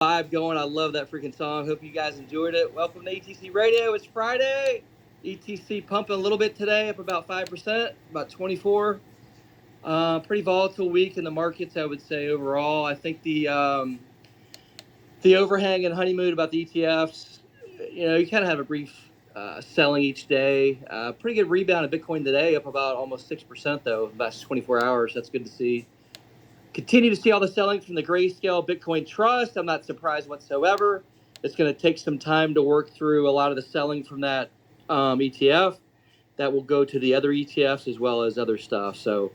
Vibe going. I love that freaking song. Hope you guys enjoyed it. Welcome to ETC Radio. It's Friday. ETC pumping a little bit today, up about 5%, about 24. Pretty volatile week in the markets, I would say overall. I think the overhang and honeymoon about the ETFs. You kind of have a brief selling each day. Pretty good rebound in Bitcoin today, up about almost 6% though, in the last 24 hours. That's good to see. Continue to see all the selling from the Grayscale Bitcoin Trust. I'm not surprised whatsoever. It's going to take some time to work through a lot of the selling from that ETF. That will go to the other ETFs as well as other stuff. So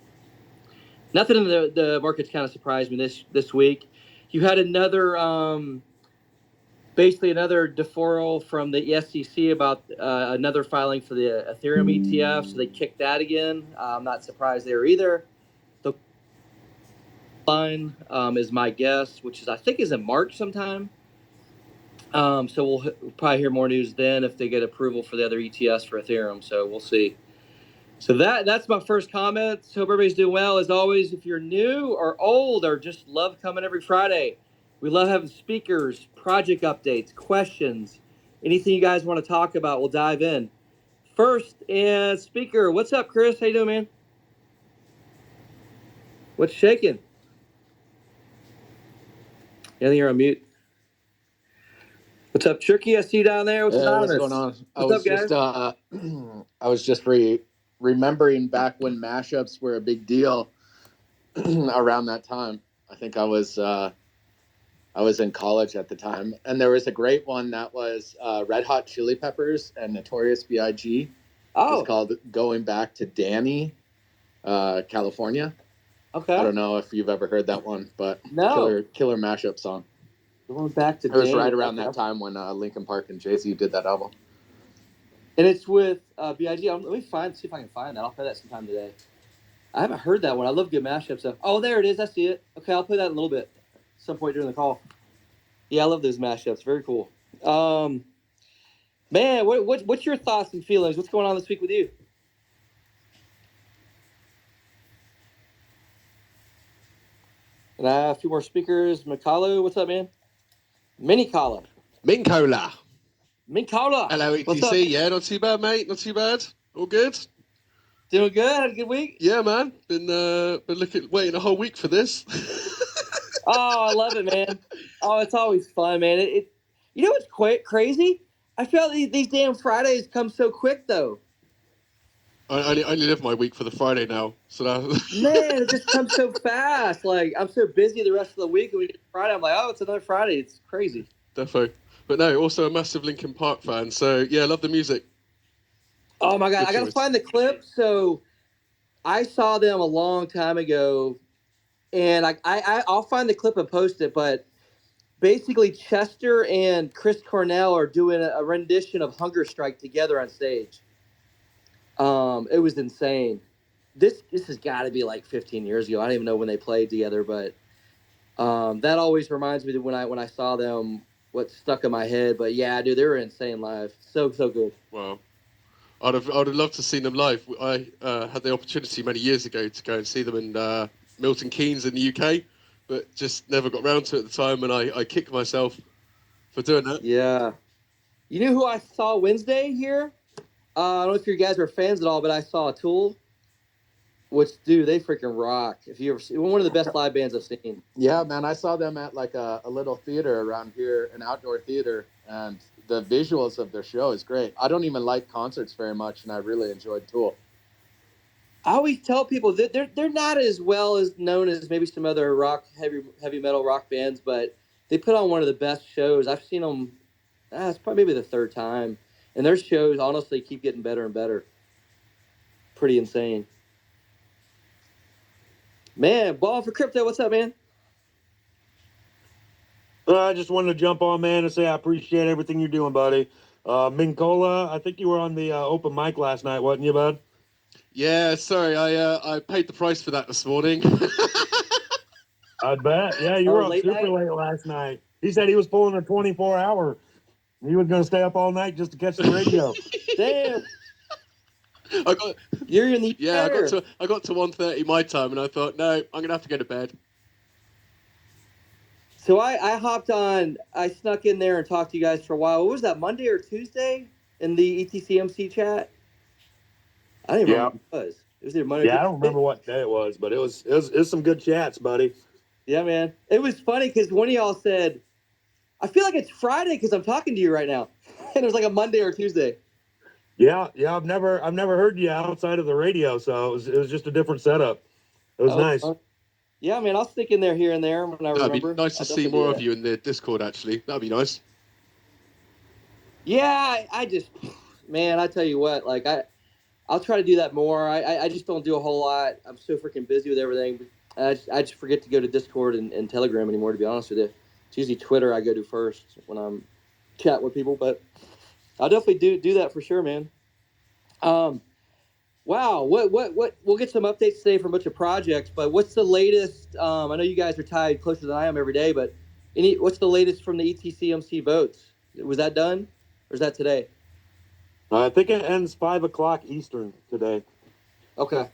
nothing in the markets kind of surprised me this week. You had basically another deferral from the SEC about another filing for the Ethereum ETF. So they kicked that again. I'm not surprised there either. Line is my guess, which is I think is in March sometime. So we'll probably hear more news then if they get approval for the other ETS for Ethereum. So we'll see. So that's my first comment. Hope everybody's doing well. As always, if you're new or old or just love coming every Friday, we love having speakers, project updates, questions, anything you guys want to talk about. We'll dive in. First and speaker, what's up, Chris? How you doing, man? What's shaking? I think you're on mute. What's up, Tricky? I see you down there. What's What's going on? What's up, guys? I was just remembering back when mashups were a big deal around that time. I think I was in college at the time, and there was a great one that was Red Hot Chili Peppers and Notorious B.I.G. Oh, It's called "Going Back to Danny," California. Okay. I don't know if you've ever heard that one, but no. killer mashup song. Going back to It was right around that time when Linkin Park and Jay-Z did that album. And it's with B.I.G. Let me see if I can find that. I'll play that sometime today. I haven't heard that one. I love good mashup stuff. Oh, there it is. I see it. Okay, I'll play that in a little bit. Some point during the call. Yeah, I love those mashups. Very cool. Man, what's your thoughts and feelings? What's going on this week with you? And a few more speakers. Mikalo, what's up, man? Minikala. Minkola. Minkola. Hello, ETC. Yeah, not too bad, mate. Not too bad. All good. Doing good. Had a good week. Yeah, man. Been waiting a whole week for this. Oh, I love it, man. Oh, it's always fun, man. You know what's quite crazy? I feel like these damn Fridays come so quick, though. I only live my week for the Friday now, so that... Man, it just comes so fast. Like, I'm so busy the rest of the week, and we get Friday, I'm like, oh, it's another Friday. It's crazy. Defo. But no, also a massive Linkin Park fan, so yeah, love the music. Oh my God, I gotta find the clip. So I saw them a long time ago, and I'll find the clip and post it, but basically Chester and Chris Cornell are doing a rendition of Hunger Strike together on stage. It was insane. This has got to be like 15 years ago. I don't even know when they played together, but that always reminds me that when I saw them, what stuck in my head. But yeah, dude, they were insane live. So good. Wow. I'd have loved to see them live. I had the opportunity many years ago to go and see them in Milton Keynes in the UK, but just never got round to it at the time, and I kicked myself for doing that. Yeah. You know who I saw Wednesday here? I don't know if you guys are fans at all, but I saw Tool, which, dude, they freaking rock. If you ever see, one of the best live bands I've seen. Yeah, man, I saw them at like a little theater around here, an outdoor theater, and the visuals of their show is great. I don't even like concerts very much, and I really enjoyed Tool. I always tell people that they're not as well as known as maybe some other heavy metal rock bands, but they put on one of the best shows. I've seen them. It's probably maybe the third time, and their shows honestly keep getting better and better. Pretty insane. Man, Ball for Crypto, what's up, man? I just wanted to jump on, man, and say I appreciate everything you're doing, buddy. Minkola, I think you were on the open mic last night, wasn't you, bud? Yeah, sorry, I paid the price for that this morning. I bet. Yeah, you were up super late last night. He said he was pulling a 24-hour. He was going to stay up all night just to catch the radio. Damn. You're in the air. I got to 1:30 my time, and I thought, no, I'm going to have to go to bed. So I hopped on. I snuck in there and talked to you guys for a while. What was that, Monday or Tuesday in the ETCMC chat? I don't even Yeah. remember what it was. It was either Monday or Yeah, I Tuesday. don't remember what day it was, but it was some good chats, buddy. Yeah, man. It was funny because one of y'all said, I feel like it's Friday because I'm talking to you right now. And it was like a Monday or Tuesday. Yeah. I've never heard you outside of the radio, so it was just a different setup. It was nice. Yeah, man. I'll stick in there here and there when I remember. That'd be nice to see more of you in the Discord. Actually, that'd be nice. Yeah, I just, man, I tell you what, like I'll try to do that more. I just don't do a whole lot. I'm so freaking busy with everything. I just forget to go to Discord and Telegram anymore. To be honest with you, it's usually Twitter I go to first when I'm chatting with people. But I'll definitely do that for sure, man. Wow, what? We'll get some updates today from a bunch of projects. But what's the latest? I know you guys are tied closer than I am every day. But what's the latest from the ETCMC votes? Was that done, or is that today? I think it ends 5:00 Eastern today. Okay.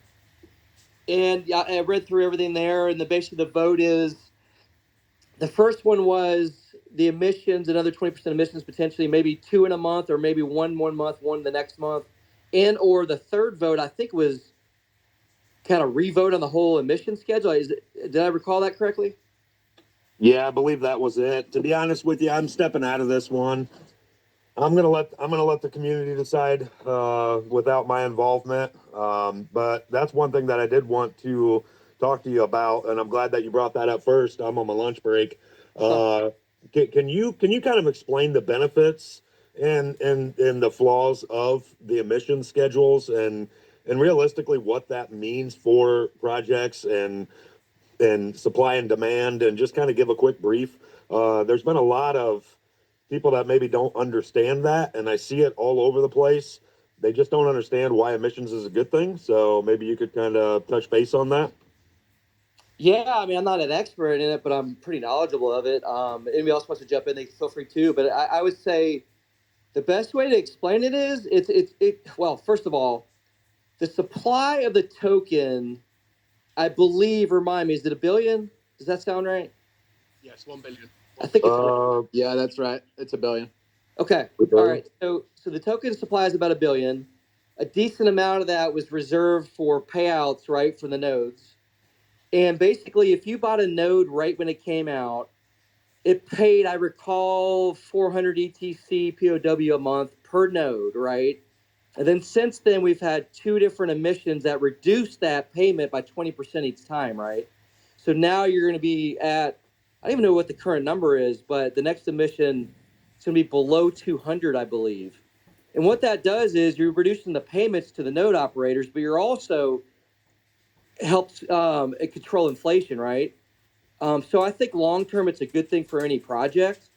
And yeah, I read through everything there, and basically the vote is the first one was the emissions, another 20% emissions potentially, maybe two in a month, or maybe one month, one the next month, and or the third vote I think was kind of revote on the whole emission schedule. Did I recall that correctly? Yeah, I believe that was it. To be honest with you, I'm stepping out of this one. I'm gonna let the community decide without my involvement. But that's one thing that I did want to talk to you about, and I'm glad that you brought that up first. I'm on my lunch break. Can you kind of explain the benefits and the flaws of the emission schedules and realistically what that means for projects and supply and demand, and just kind of give a quick brief? There's been a lot of people that maybe don't understand that, and I see it all over the place. They just don't understand why emissions is a good thing. So maybe you could kind of touch base on that. Yeah, I mean, I'm not an expert in it, but I'm pretty knowledgeable of it. Anybody else wants to jump in, they feel free to. But I would say the best way to explain it is well, first of all, the supply of the token, I believe, remind me, is it a billion? Does that sound right? Yes, 1 billion. I think it's yeah, that's right. It's $1 billion. okay. All right. So the token supply is about $1 billion. A decent amount of that was reserved for payouts, right, for the nodes. And basically, if you bought a node right when it came out, it paid, I recall, 400 ETC POW a month per node, right? And then since then, we've had two different emissions that reduced that payment by 20% each time, right? So now you're going to be at, I don't even know what the current number is, but the next emission is going to be below 200, I believe. And what that does is you're reducing the payments to the node operators, but you're also helps control inflation, right? So I think long term, it's a good thing for any project.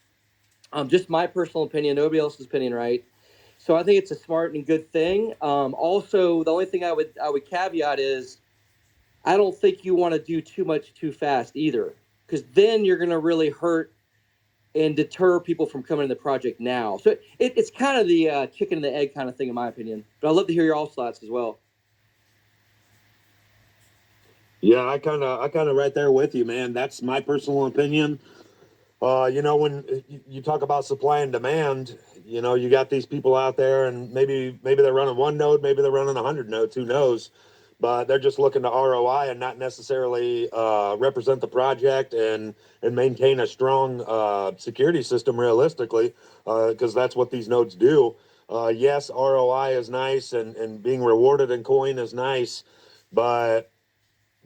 Just my personal opinion, nobody else's opinion, right? So I think it's a smart and good thing. Also, the only thing I would caveat is I don't think you want to do too much too fast either, because then you're going to really hurt and deter people from coming to the project now. So it's kind of the chicken and the egg kind of thing, in my opinion. But I'd love to hear your all thoughts as well. Yeah, I kind of right there with you, man. That's my personal opinion. When you talk about supply and demand, you got these people out there, and maybe they're running one node, maybe they're running 100 nodes, who knows? But they're just looking to ROI and not necessarily represent the project and maintain a strong security system realistically, because that's what these nodes do. Yes, ROI is nice, and being rewarded in coin is nice, but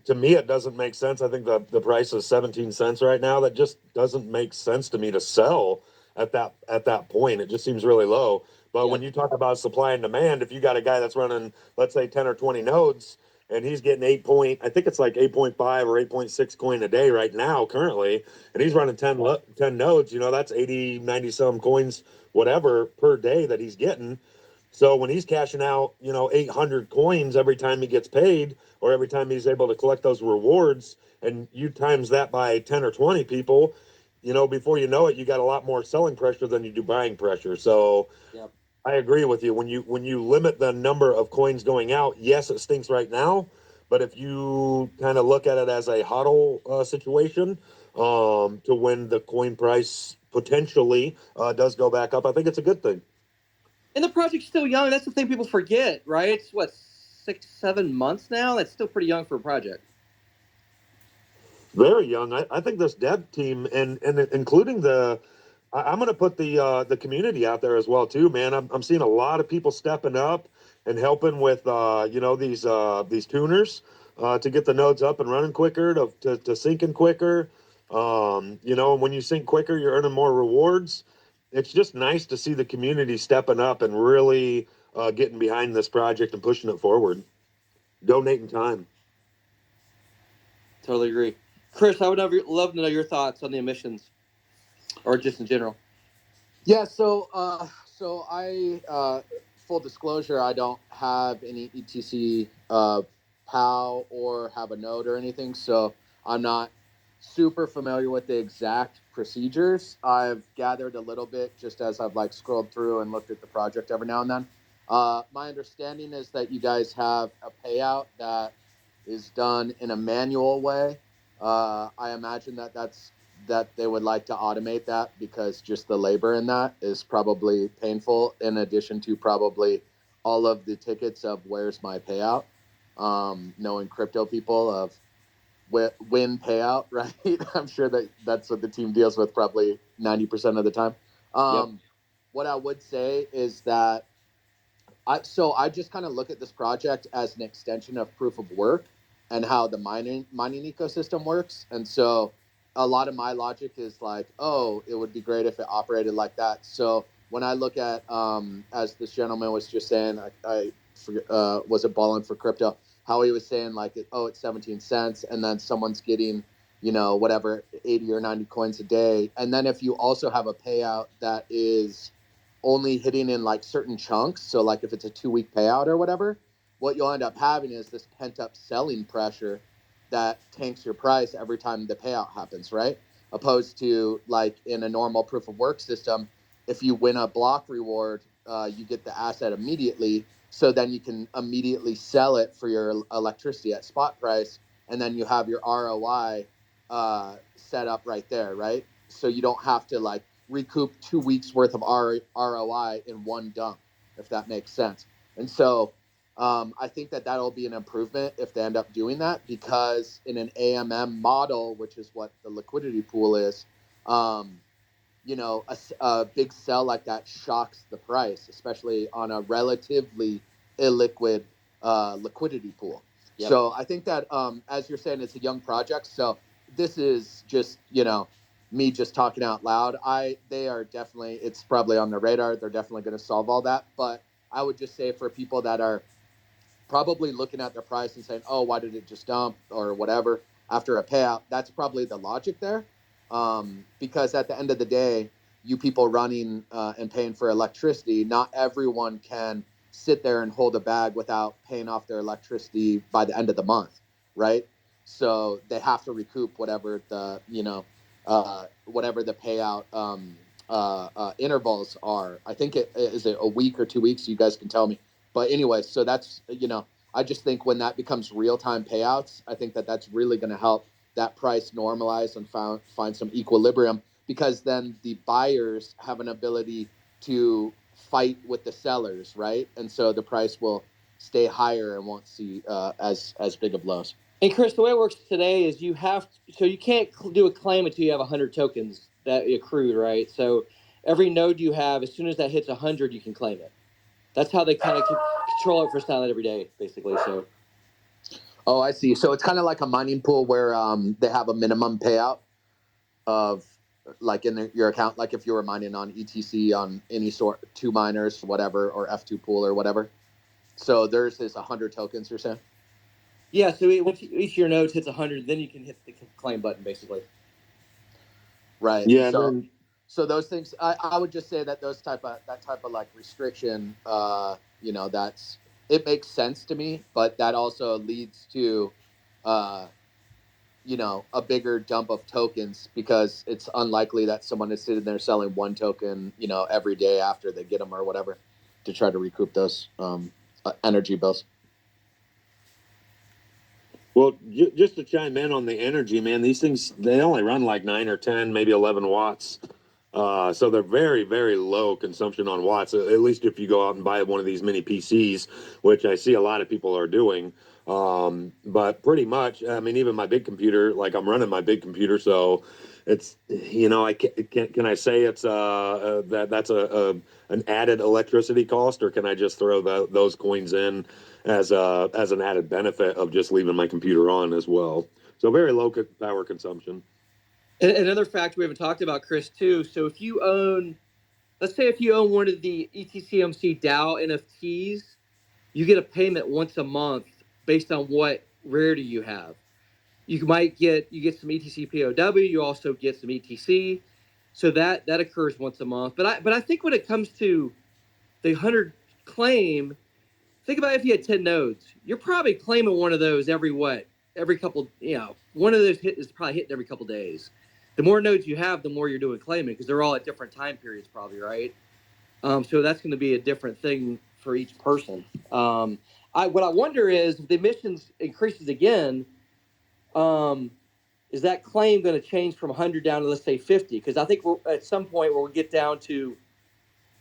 to me it doesn't make sense. I think the price is 17 cents right now. That just doesn't make sense to me to sell at that point. It just seems really low. But when you talk about supply and demand, if you got a guy that's running, let's say, 10 or 20 nodes, and he's getting I think it's like 8.5 or 8.6 coin a day right now currently, and he's running 10 nodes, that's 80, 90 some coins, whatever, per day that he's getting. So when he's cashing out, 800 coins every time he gets paid, or every time he's able to collect those rewards, and you times that by 10 or 20 people, before you know it, you got a lot more selling pressure than you do buying pressure. So Yep. I agree with you. When you limit the number of coins going out, yes, it stinks right now, but if you kind of look at it as a HODL situation, to when the coin price potentially does go back up. I think it's a good thing. And the project's still young. That's the thing people forget, right? It's what, 6-7 months now. That's still pretty young for a project. Very young. I think this dev team and including I'm going to put the community out there as well too, man. I'm seeing a lot of people stepping up and helping with these tuners to get the nodes up and running quicker, to syncing quicker. When you sync quicker, you're earning more rewards. It's just nice to see the community stepping up and really getting behind this project and pushing it forward, donating time. Totally agree. Chris, I would love to know your thoughts on the emissions, or just in general. Yeah, so I full disclosure, I don't have any ETC POW or have a node or anything, so I'm not super familiar with the exact procedures. I've gathered a little bit just as I've like scrolled through and looked at the project every now and then. My understanding is that you guys have a payout that is done in a manual way. I imagine that they would like to automate that because just the labor in that is probably painful, in addition to probably all of the tickets of where's my payout. Knowing crypto people of win payout, right? I'm sure that's what the team deals with probably 90% of the time. Yep. What I would say is that I just kind of look at this project as an extension of proof of work and how the mining ecosystem works. And so a lot of my logic is like, oh, it would be great if it operated like that. So when I look at, as this gentleman was just saying, I forget, was it Ballin for Crypto, how he was saying like, oh, it's 17 cents. And then someone's getting, whatever, 80 or 90 coins a day. And then if you also have a payout that is only hitting in like certain chunks, so like if it's a 2-week payout or whatever, what you'll end up having is this pent up selling pressure that tanks your price every time the payout happens, right? Opposed to like in a normal proof of work system, if you win a block reward, you get the asset immediately, so then you can immediately sell it for your electricity at spot price, and then you have your ROI set up right there, right? So you don't have to like recoup 2 weeks worth of ROI in one dump, if that makes sense. And so I think that'll be an improvement if they end up doing that, because in an AMM model, which is what the liquidity pool is, a big sell like that shocks the price, especially on a relatively illiquid liquidity pool. Yep. So I think that, as you're saying, it's a young project. So this is just, me just talking out loud. They are definitely, it's probably on their radar. They're definitely going to solve all that. But I would just say for people that are probably looking at their price and saying, oh, why did it just dump or whatever after a payout, that's probably the logic there. Because at the end of the day, you people running and paying for electricity, not everyone can sit there and hold a bag without paying off their electricity by the end of the month, right? So they have to recoup whatever the whatever the payout intervals are. I think it is a week or 2 weeks. You guys can tell me. But anyway, so that's, I just think when that becomes real-time payouts, I think that's really going to help that price normalize and find some equilibrium, because then the buyers have an ability to fight with the sellers, right? And so the price will stay higher and won't see as big of lows. And Chris, the way it works today is you can't do a claim until you have 100 tokens that accrued, right? So every node you have, as soon as that hits 100, you can claim it. That's how they kind of control it for selling every day, basically. So. Oh, I see. So it's kind of like a mining pool where they have a minimum payout of like in your account, like if you were mining on ETC on any sort, 2 miners, whatever, or F2 pool or whatever. So theirs is 100 tokens, you're saying? Yeah. So once each of your nodes hits 100, then you can hit the claim button, basically. Right. Yeah. So those things, I would just say that that type of like restriction, it makes sense to me, but that also leads to, a bigger dump of tokens, because it's unlikely that someone is sitting there selling 1 token, every day after they get them or whatever, to try to recoup those energy bills. Well, just to chime in on the energy, man, these things, they only run like 9 or 10, maybe 11 watts. So they're very, very low consumption on watts, at least if you go out and buy one of these mini PCs, which I see a lot of people are doing. But pretty much, I mean, even my big computer, like I'm running my big computer, so it's, you know, can I say it's that's an added electricity cost, or can I just throw those coins in as an added benefit of just leaving my computer on as well? So very low power consumption. And another factor we haven't talked about, Chris, too. So if you own, let's say if you own one of the ETCMC DAO NFTs, you get a payment once a month based on what rarity you have. You get some ETC POW. You also get some ETC, so that occurs once a month. But I think when it comes to the 100 claim, think about if you had 10 nodes, you're probably claiming one of those every couple, one of those is probably hitting every couple days. The more nodes you have, the more you're doing claiming because they're all at different time periods, probably, right? So that's going to be a different thing for each person. What I wonder is if the emissions increases again, is that claim going to change from 100 down to, let's say, 50? Because I think we're at some point where we'll get down to,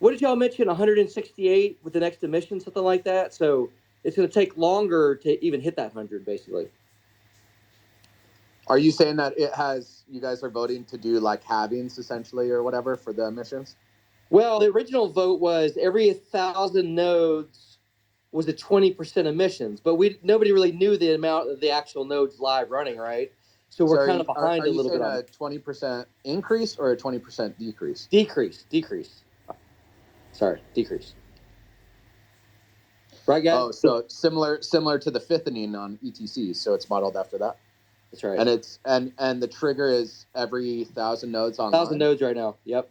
what did y'all mention, 168 with the next emission, something like that? So it's going to take longer to even hit that 100, basically. Are you saying that you guys are voting to do like halvings essentially or whatever for the emissions? Well, the original vote was every 1,000 nodes was a 20% emissions, but nobody really knew the amount of the actual nodes live running, right? So we're kind of behind a little bit. Are you saying a 20% increase or a 20% decrease? Decrease. Sorry, decrease. Right, guys? Oh, so similar to the fifthening on ETC, so it's modeled after that. That's right. And it's and the trigger is every 1,000 nodes online. 1,000 nodes right now. Yep.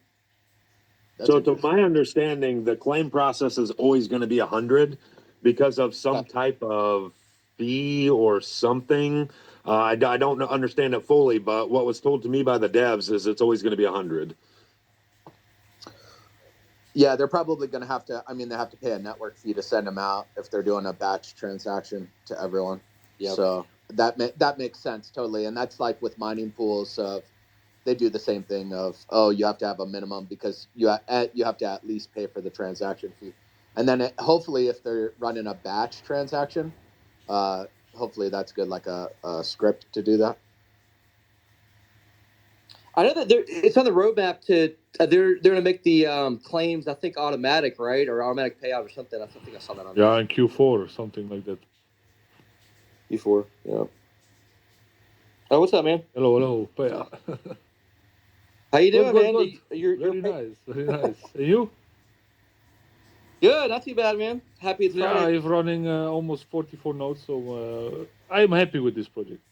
So to my understanding, the claim process is always going to be 100 because of some type of fee or something. I don't understand it fully, but what was told to me by the devs is it's always going to be 100. Yeah, they're probably going to have to. I mean, they have to pay a network fee to send them out if they're doing a batch transaction to everyone. Yep. So that makes sense totally, and that's like with mining pools. They do the same thing of, you have to have a minimum because you have to at least pay for the transaction fee, and then hopefully if they're running a batch transaction, hopefully that's good, like a script to do that. I know that it's on the roadmap to they're going to make the claims, I think, automatic, right, or automatic payout or something. I think I saw that on. Yeah, in Q4 or something like that. Q4, yeah. Oh, what's up, man? Hello. How you doing, man? Good. You're very nice. And you? Good, not too bad, man. Happy it's Friday. Yeah, I'm running almost 44 nodes, so I'm happy with this project.